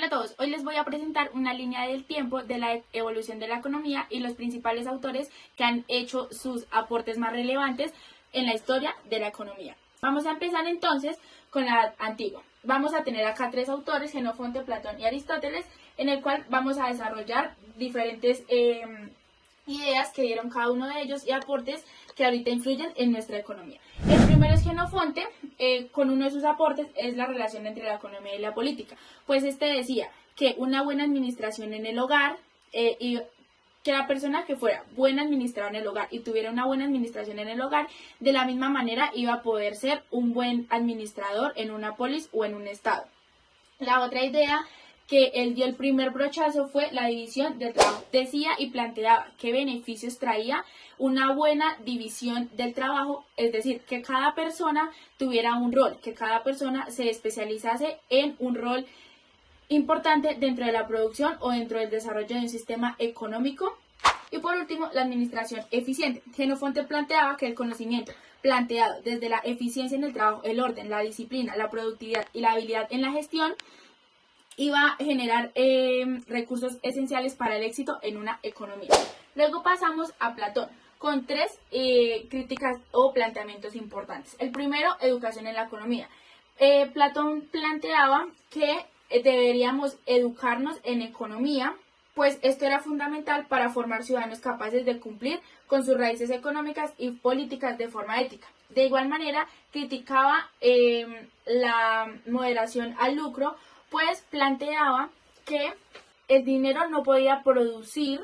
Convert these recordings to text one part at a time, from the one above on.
Hola a todos, hoy les voy a presentar una línea del tiempo de la evolución de la economía y los principales autores que han hecho sus aportes más relevantes en la historia de la economía. Vamos a empezar entonces con la Edad Antigua. Vamos a tener acá tres autores, Jenofonte, Platón y Aristóteles, en el cual vamos a desarrollar diferentes ideas que dieron cada uno de ellos y aportes que ahorita influyen en nuestra economía. El primero es Jenofonte, con uno de sus aportes es la relación entre la economía y la política. Pues este decía que una buena administración en el hogar y que la persona que fuera buena administradora en el hogar y tuviera una buena administración en el hogar, de la misma manera iba a poder ser un buen administrador en una polis o en un estado. La otra idea que él dio el primer brochazo fue la división del trabajo. Decía y planteaba qué beneficios traía una buena división del trabajo, es decir, que cada persona tuviera un rol, que cada persona se especializase en un rol importante dentro de la producción o dentro del desarrollo de un sistema económico. Y por último, la administración eficiente. Jenofonte planteaba que el conocimiento planteado desde la eficiencia en el trabajo, el orden, la disciplina, la productividad y la habilidad en la gestión iba a generar recursos esenciales para el éxito en una economía. Luego pasamos a Platón, con tres críticas o planteamientos importantes. El primero, educación en la economía. Platón planteaba que deberíamos educarnos en economía, pues esto era fundamental para formar ciudadanos capaces de cumplir con sus raíces económicas y políticas de forma ética. De igual manera, criticaba la moderación al lucro, pues planteaba que el dinero no podía producir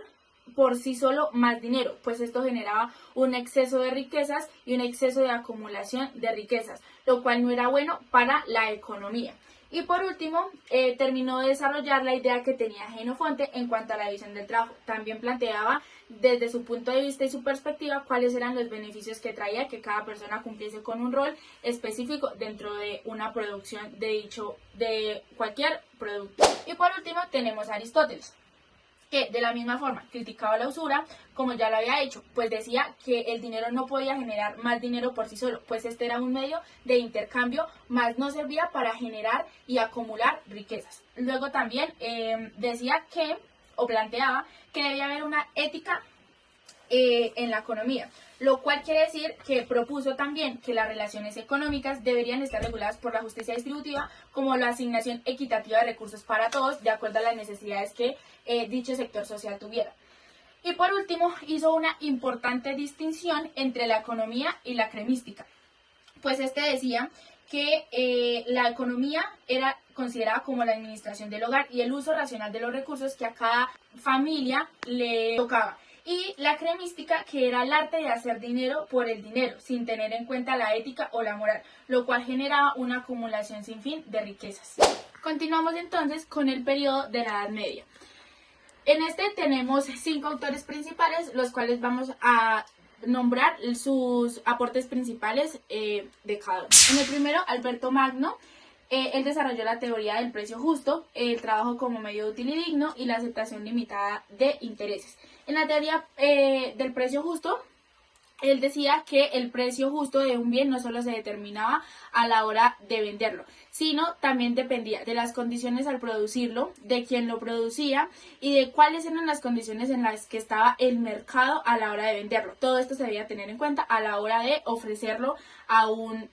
por sí solo más dinero, pues esto generaba un exceso de riquezas y un exceso de acumulación de riquezas, lo cual no era bueno para la economía. Y por último, terminó de desarrollar la idea que tenía Jenofonte en cuanto a la división del trabajo. También planteaba desde su punto de vista y su perspectiva cuáles eran los beneficios que traía que cada persona cumpliese con un rol específico dentro de una producción de cualquier producto. Y por último tenemos a Aristóteles, que de la misma forma criticaba la usura, como ya lo había hecho, pues decía que el dinero no podía generar más dinero por sí solo, pues este era un medio de intercambio, más no servía para generar y acumular riquezas. Luego también decía que, o planteaba, que debía haber una ética en la economía, lo cual quiere decir que propuso también que las relaciones económicas deberían estar reguladas por la justicia distributiva, como la asignación equitativa de recursos para todos, de acuerdo a las necesidades que dicho sector social tuviera. Y por último, hizo una importante distinción entre la economía y la cremística, pues este decía que la economía era considerada como la administración del hogar y el uso racional de los recursos que a cada familia le tocaba. Y la cremística, que era el arte de hacer dinero por el dinero, sin tener en cuenta la ética o la moral, lo cual generaba una acumulación sin fin de riquezas. Continuamos entonces con el periodo de la Edad Media. En este tenemos 5 autores principales, los cuales vamos a nombrar sus aportes principales de cada uno. En el primero, Alberto Magno. Él desarrolló la teoría del precio justo, el trabajo como medio útil y digno y la aceptación limitada de intereses. En la teoría del precio justo, él decía que el precio justo de un bien no solo se determinaba a la hora de venderlo, sino también dependía de las condiciones al producirlo, de quién lo producía y de cuáles eran las condiciones en las que estaba el mercado a la hora de venderlo. Todo esto se debía tener en cuenta a la hora de ofrecerlo a un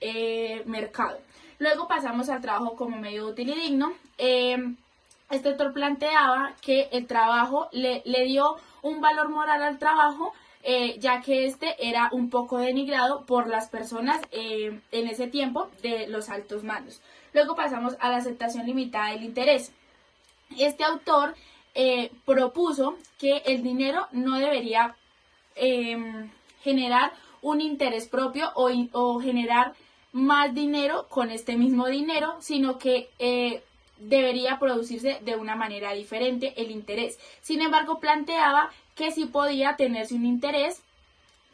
mercado. Luego pasamos al trabajo como medio útil y digno. Este autor planteaba que el trabajo le dio un valor moral al trabajo, ya que este era un poco denigrado por las personas en ese tiempo de los altos mandos. Luego pasamos a la aceptación limitada del interés. Este autor propuso que el dinero no debería generar un interés propio o generar más dinero con este mismo dinero, sino que debería producirse de una manera diferente el interés. Sin embargo, planteaba que sí podía tenerse un interés,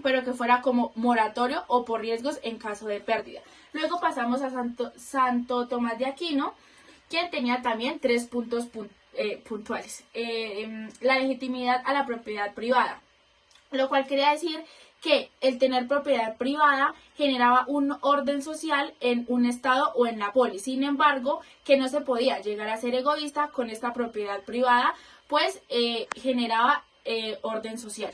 pero que fuera como moratorio o por riesgos en caso de pérdida. Luego pasamos a Santo Tomás de Aquino, quien tenía también 3 puntos puntuales. La legitimidad a la propiedad privada, lo cual quería decir que el tener propiedad privada generaba un orden social en un estado o en la polis. Sin embargo, que no se podía llegar a ser egoísta con esta propiedad privada, pues generaba orden social.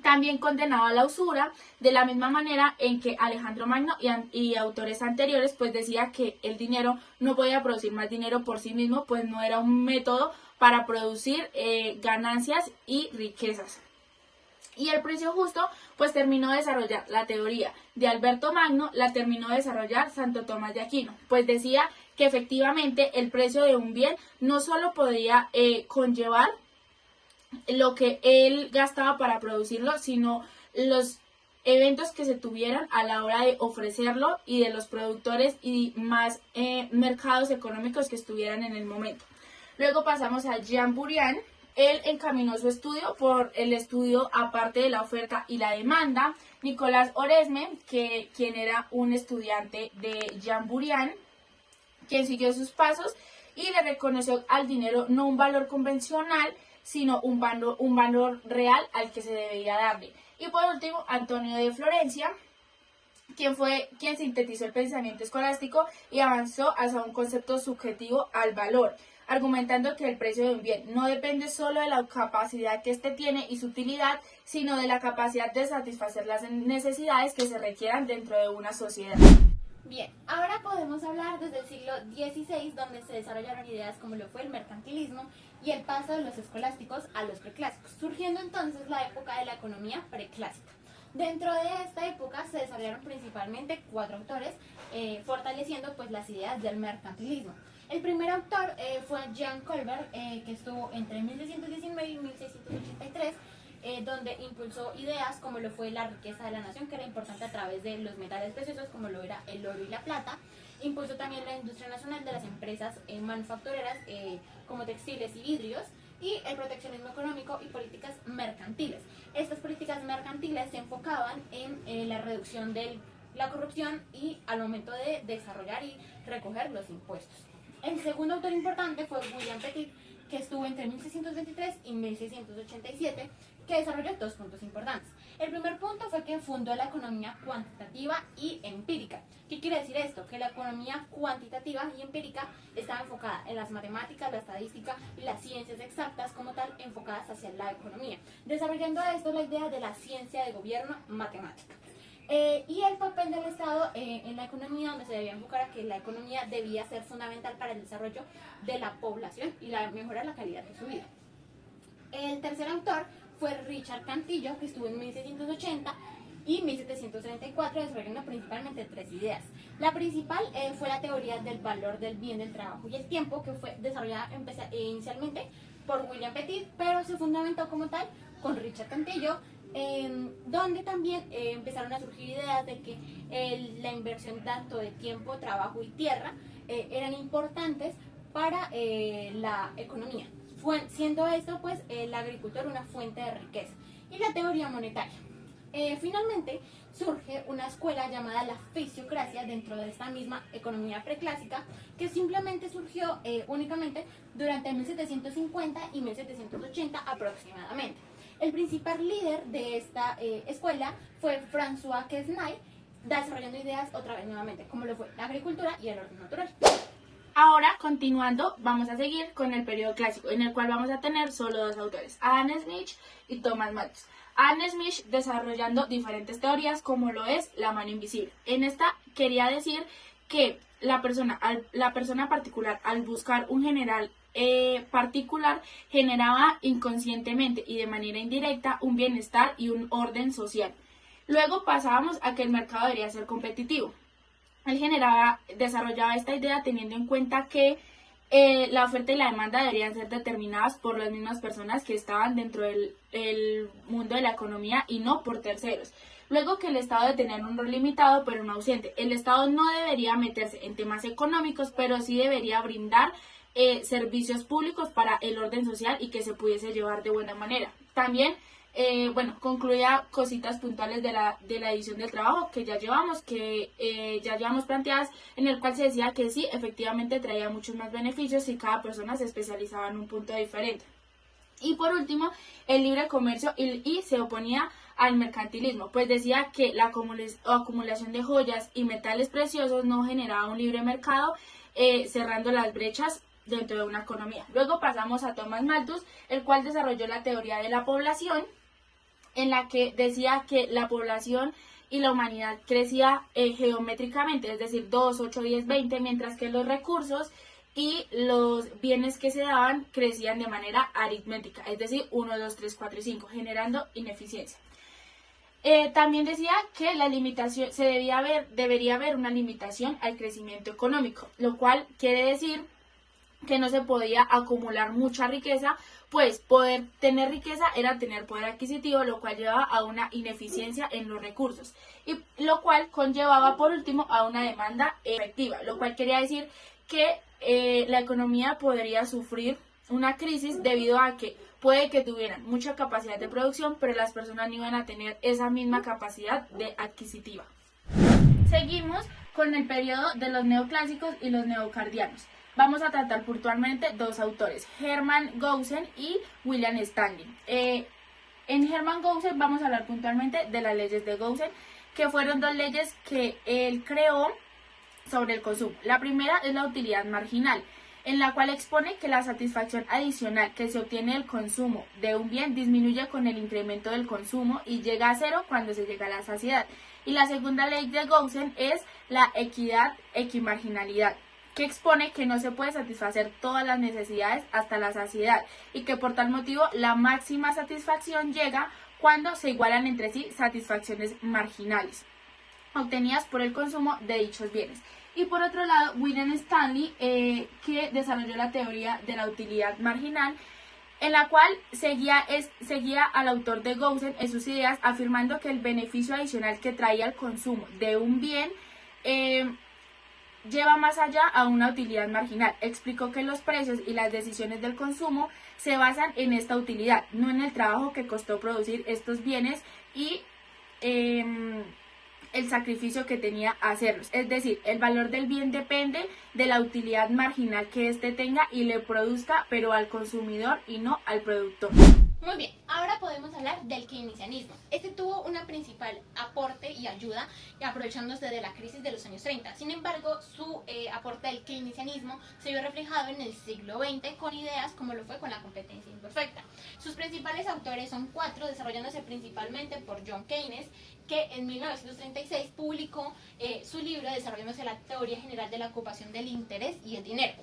También condenaba la usura, de la misma manera en que Alejandro Magno y autores anteriores pues decía que el dinero no podía producir más dinero por sí mismo, pues no era un método para producir ganancias y riquezas. Y el precio justo pues terminó de desarrollar la teoría de Alberto Magno, la terminó de desarrollar Santo Tomás de Aquino, pues decía que efectivamente el precio de un bien no solo podía conllevar lo que él gastaba para producirlo, sino los eventos que se tuvieran a la hora de ofrecerlo y de los productores y más mercados económicos que estuvieran en el momento. Luego pasamos a Jean Bourrienne. Él encaminó su estudio por el estudio aparte de la oferta y la demanda. Nicolás Oresme, quien era un estudiante de Jean Bourrienne, quien siguió sus pasos y le reconoció al dinero no un valor convencional, sino un valor real al que se debería darle. Y por último, Antonio de Florencia, quien sintetizó el pensamiento escolástico y avanzó hacia un concepto subjetivo al valor, argumentando que el precio de un bien no depende solo de la capacidad que éste tiene y su utilidad, sino de la capacidad de satisfacer las necesidades que se requieran dentro de una sociedad. Bien, ahora podemos hablar desde el siglo XVI, donde se desarrollaron ideas como lo fue el mercantilismo y el paso de los escolásticos a los preclásicos, surgiendo entonces la época de la economía preclásica. Dentro de esta época se desarrollaron principalmente 4 autores, fortaleciendo pues las ideas del mercantilismo. El primer autor fue Jean Colbert, que estuvo entre 1619 y 1683, donde impulsó ideas como lo fue la riqueza de la nación, que era importante a través de los metales preciosos como lo era el oro y la plata. Impulsó también la industria nacional de las empresas manufactureras como textiles y vidrios, y el proteccionismo económico y políticas mercantiles. Estas políticas mercantiles se enfocaban en la reducción de la corrupción y al momento de desarrollar y recoger los impuestos. El segundo autor importante fue William Petit, que estuvo entre 1623 y 1687, que desarrolló 2 puntos importantes. El primer punto fue que fundó la economía cuantitativa y empírica. ¿Qué quiere decir esto? Que la economía cuantitativa y empírica estaba enfocada en las matemáticas, la estadística y las ciencias exactas como tal, enfocadas hacia la economía, desarrollando esto la idea de la ciencia de gobierno matemática. Y el papel del Estado en la economía, donde se debía enfocar a que la economía debía ser fundamental para el desarrollo de la población y la mejora de la calidad de su vida. El tercer autor fue Richard Cantillo, que estuvo en 1680 y 1734, desarrollando principalmente 3 ideas. La principal fue la teoría del valor del bien, del trabajo y el tiempo, que fue desarrollada inicialmente por William Petit, pero se fundamentó como tal con Richard Cantillo, donde también empezaron a surgir ideas de que la inversión tanto de tiempo, trabajo y tierra eran importantes para la economía, siendo esto pues el agricultor una fuente de riqueza. Y la teoría monetaria. Finalmente surge una escuela llamada la fisiocracia dentro de esta misma economía preclásica, que simplemente surgió únicamente durante 1750 y 1780 aproximadamente. El principal líder de esta escuela fue François Quesnay, desarrollando ideas otra vez nuevamente, como lo fue la agricultura y el orden natural. Ahora, continuando, vamos a seguir con el periodo clásico, en el cual vamos a tener solo 2 autores, Adam Smith y Thomas Malthus. Adam Smith desarrollando diferentes teorías, como lo es la mano invisible. En esta quería decir que la persona particular, al buscar un general particular, generaba inconscientemente y de manera indirecta un bienestar y un orden social. Luego pasábamos a que el mercado debería ser competitivo. Él desarrollaba esta idea teniendo en cuenta que la oferta y la demanda deberían ser determinadas por las mismas personas que estaban dentro del mundo de la economía y no por terceros. Luego, que el Estado debe tener un rol limitado pero no ausente. El Estado no debería meterse en temas económicos, pero sí debería brindar servicios públicos para el orden social y que se pudiese llevar de buena manera. También concluía cositas puntuales de la edición del trabajo que ya llevamos planteadas, en el cual se decía que sí, efectivamente traía muchos más beneficios si cada persona se especializaba en un punto diferente. Y por último, el libre comercio y se oponía al mercantilismo, pues decía que la acumulación de joyas y metales preciosos no generaba un libre mercado, cerrando las brechas dentro de una economía. Luego pasamos a Thomas Malthus, el cual desarrolló la teoría de la población, en la que decía que la población y la humanidad crecía geométricamente, es decir, 2, 8, 10, 20, mientras que los recursos y los bienes que se daban crecían de manera aritmética, es decir, 1, 2, 3, 4 y 5, generando ineficiencia. También decía que la limitación debería haber una limitación al crecimiento económico, lo cual quiere decir que no se podía acumular mucha riqueza, pues poder tener riqueza era tener poder adquisitivo, lo cual llevaba a una ineficiencia en los recursos, y lo cual conllevaba por último a una demanda efectiva, lo cual quería decir que la economía podría sufrir una crisis debido a que puede que tuvieran mucha capacidad de producción, pero las personas no iban a tener esa misma capacidad de adquisitiva. Seguimos con el periodo de los neoclásicos y los neocardianos. Vamos a tratar puntualmente dos autores, Hermann Gaussen y William Stanley. En Hermann Gaussen vamos a hablar puntualmente de las leyes de Gaussen, que fueron dos leyes que él creó sobre el consumo. La primera es la utilidad marginal, en la cual expone que la satisfacción adicional que se obtiene del consumo de un bien disminuye con el incremento del consumo y llega a cero cuando se llega a la saciedad. Y la segunda ley de Gaussen es la equidad equimarginalidad, que expone que no se puede satisfacer todas las necesidades hasta la saciedad y que por tal motivo la máxima satisfacción llega cuando se igualan entre sí satisfacciones marginales obtenidas por el consumo de dichos bienes. Y por otro lado, William Stanley, que desarrolló la teoría de la utilidad marginal, en la cual seguía al autor de Gaussen en sus ideas, afirmando que el beneficio adicional que traía el consumo de un bien lleva más allá a una utilidad marginal. Explicó que los precios y las decisiones del consumo se basan en esta utilidad, no en el trabajo que costó producir estos bienes y el sacrificio que tenía hacerlos. Es decir, el valor del bien depende de la utilidad marginal que éste tenga y le produzca, pero al consumidor y no al productor. Muy bien, ahora podemos hablar del keynesianismo. Este tuvo una principal aporte y ayuda aprovechándose de la crisis de los años 30. Sin embargo, su aporte al keynesianismo se vio reflejado en el siglo XX con ideas como lo fue con la competencia imperfecta. Sus principales autores son 4, desarrollándose principalmente por John Keynes, que en 1936 publicó su libro desarrollándose la teoría general de la ocupación del interés y el dinero,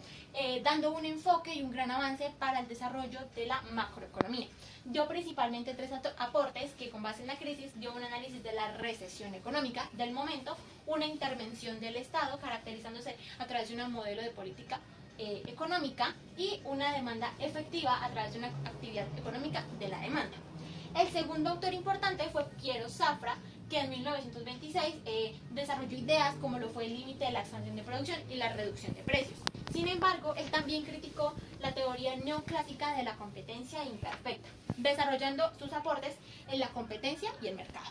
dando un enfoque y un gran avance para el desarrollo de la macroeconomía. Dio principalmente 3 aportes que con base en la crisis dio un análisis de la recesión económica del momento, una intervención del Estado caracterizándose a través de un modelo de política económica y una demanda efectiva a través de una actividad económica de la demanda. El segundo autor importante fue Piero Safra, que en 1926 desarrolló ideas como lo fue el límite de la expansión de producción y la reducción de precios. Sin embargo, él también criticó la teoría neoclásica de la competencia imperfecta, desarrollando sus aportes en la competencia y el mercado.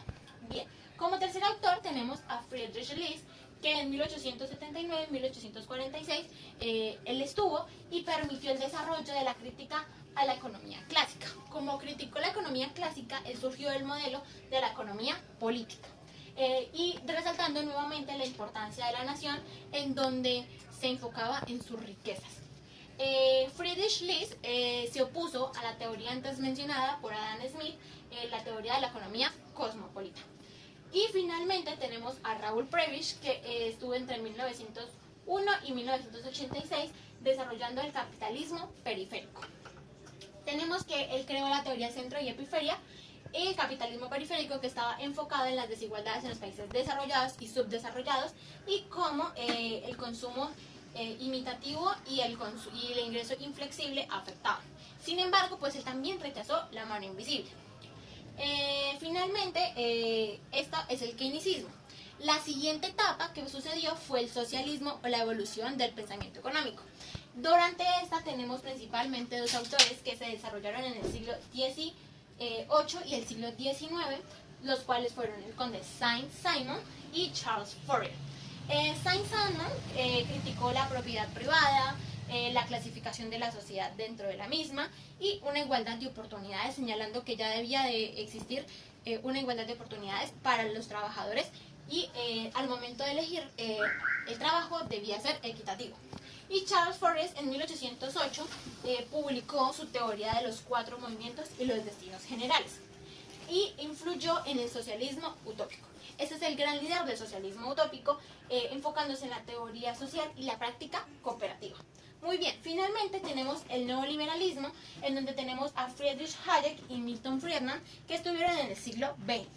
Bien, como tercer autor tenemos a Friedrich List, que en 1879-1846 él estuvo y permitió el desarrollo de la crítica a la economía clásica. Como criticó la economía clásica, él surgió del modelo de la economía política. Y resaltando nuevamente la importancia de la nación en donde se enfocaba en sus riquezas. Friedrich List se opuso a la teoría antes mencionada por Adam Smith, la teoría de la economía cosmopolita. Y finalmente tenemos a Raoul Prebisch, que estuvo entre 1901 y 1986 desarrollando el capitalismo periférico. Tenemos que él creó la teoría centro y epiferia, el capitalismo periférico, que estaba enfocado en las desigualdades en los países desarrollados y subdesarrollados y cómo el consumo imitativo y el ingreso inflexible afectaban. Sin embargo, pues él también rechazó la mano invisible. Finalmente, esto es el keynesianismo. La siguiente etapa que sucedió fue el socialismo o la evolución del pensamiento económico. Durante esta tenemos principalmente 2 autores que se desarrollaron en el siglo XVIII y el siglo XIX, los cuales fueron el conde Saint-Simon y Charles Fourier. Saint-Simon criticó la propiedad privada, la clasificación de la sociedad dentro de la misma y una igualdad de oportunidades, señalando que ya debía de existir una igualdad de oportunidades para los trabajadores y al momento de elegir el trabajo debía ser equitativo. Y Charles Forrest en 1808 publicó su teoría de los 4 movimientos y los destinos generales y influyó en el socialismo utópico. Este es el gran líder del socialismo utópico, enfocándose en la teoría social y la práctica cooperativa. Muy bien, finalmente tenemos el neoliberalismo, en donde tenemos a Friedrich Hayek y Milton Friedman, que estuvieron en el siglo XX.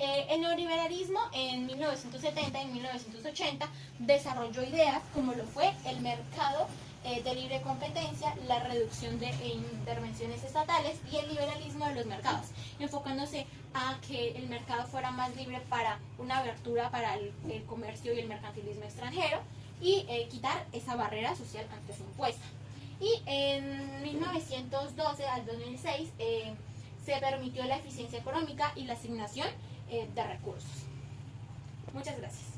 El neoliberalismo en 1970 y 1980 desarrolló ideas como lo fue el mercado de libre competencia, la reducción de intervenciones estatales y el liberalismo de los mercados, enfocándose a que el mercado fuera más libre para una abertura para el comercio y el mercantilismo extranjero y quitar esa barrera social antes impuesta. Y en 1912 al 2006 se permitió la eficiencia económica y la asignación de recursos. Muchas gracias.